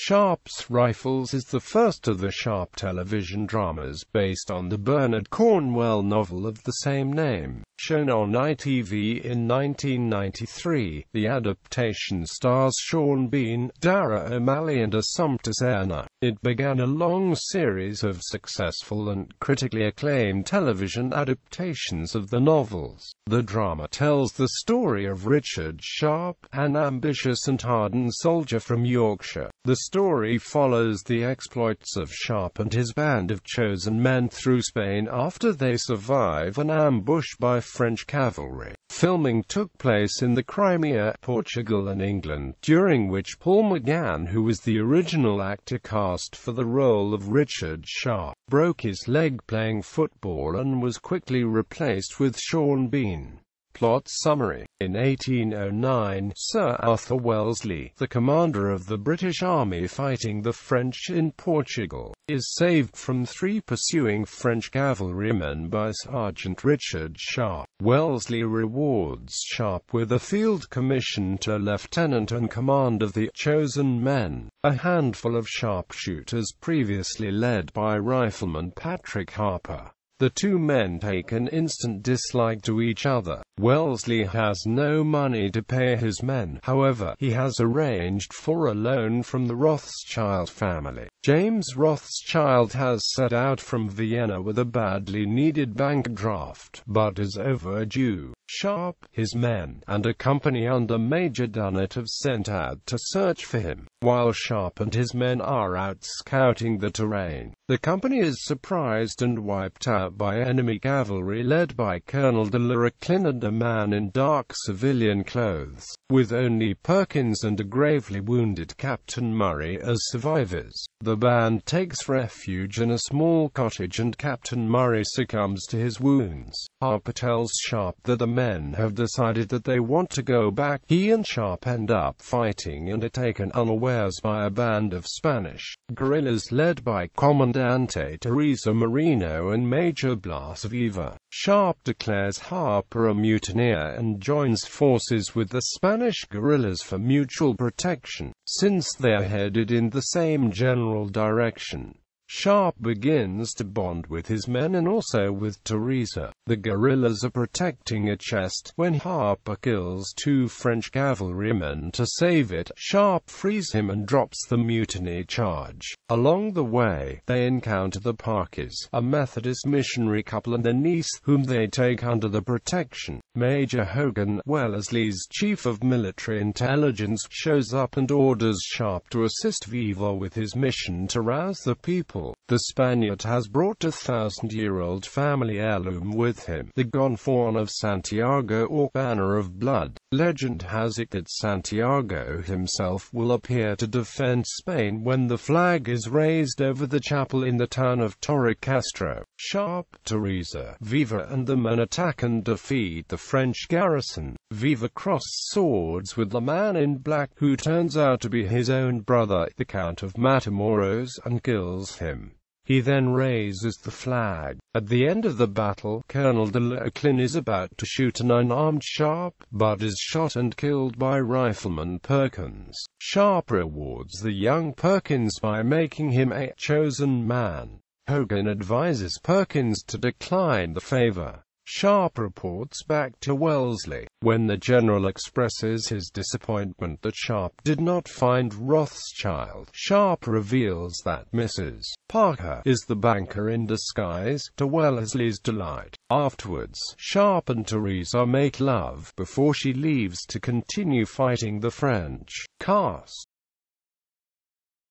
Sharpe's Rifles is the first of the Sharpe television dramas based on the Bernard Cornwell novel of the same name, shown on ITV in 1993. The adaptation stars Sean Bean, Daragh O'Malley and Assumpta Serna.It began a long series of successful and critically acclaimed television adaptations of the novels. The drama tells the story of Richard Sharpe, an ambitious and hardened soldier from Yorkshire. The story follows the exploits of Sharpe and his band of chosen men through Spain after they survive an ambush by French cavalry. Filming took place in the Crimea, Portugal and England, during which Paul McGann, who was the original actor cast for the role of Richard Sharpe, broke his leg playing football and was quickly replaced with Sean Bean. Plot summary. In 1809, Sir Arthur Wellesley, the commander of the British Army fighting the French in Portugal, is saved from 3 pursuing French cavalrymen by Sergeant Richard Sharpe. Wellesley rewards Sharpe with a field commission to lieutenant and command of the chosen men, a handful of sharpshooters previously led by rifleman Patrick Harper. The 2 men take an instant dislike to each other. Wellesley has no money to pay his men, however, he has arranged for a loan from the Rothschild family. James Rothschild has set out from Vienna with a badly needed bank draft, but is overdue. Sharpe, his men, and a company under Major Dunnett have sent out to search for him. While Sharpe and his men are out scouting the terrain, the company is surprised and wiped out by enemy cavalry led by Colonel de Loraclin and a man in dark civilian clothes, with only Perkins and a gravely wounded Captain Murray as survivors. The band takes refuge in a small cottage and Captain Murray succumbs to his wounds. Harper tells Sharpe that the men have decided that they want to go back. He and Sharpe end up fighting and are taken unawares by a band of Spanish guerrillas led by Comandante Teresa Moreno and Major Blas Viva. Sharpe declares Harper a mutineer and joins forces with the Spanish guerrillas for mutual protection, since they are headed in the same general direction. Sharpe begins to bond with his men and also with Teresa. The guerrillas are protecting a chest when Harper kills 2 French cavalrymen to save it. Sharpe frees him and drops the mutiny charge. Along the way, they encounter the Parkers, a Methodist missionary couple and their niece, whom they take under the protection. Major Hogan, Wellesley's chief of military intelligence, shows up and orders Sharpe to assist Viva with his mission to rouse the people. The Spaniard has brought a 1,000-year-old family heirloom with him, the Gonfalon of Santiago or Banner of Blood. Legend has it that Santiago himself will appear to defend Spain when the flag is raised over the chapel in the town of Torrecastro. Sharpe, Teresa, Viva and the men attack and defeat the French garrison. Viva crosses swords with the man in black, who turns out to be his own brother, the Count of Matamoros, and kills him. He then raises the flag. At the end of the battle, Colonel de Loraclin is about to shoot an unarmed Sharpe, but is shot and killed by rifleman Perkins. Sharpe rewards the young Perkins by making him a chosen man. Hogan advises Perkins to decline the favor. Sharpe reports back to Wellesley. When the general expresses his disappointment that Sharpe did not find Rothschild, Sharpe reveals that Mrs. Parker is the banker in disguise, to Wellesley's delight. Afterwards, Sharpe and Teresa make love before she leaves to continue fighting the French. Cast.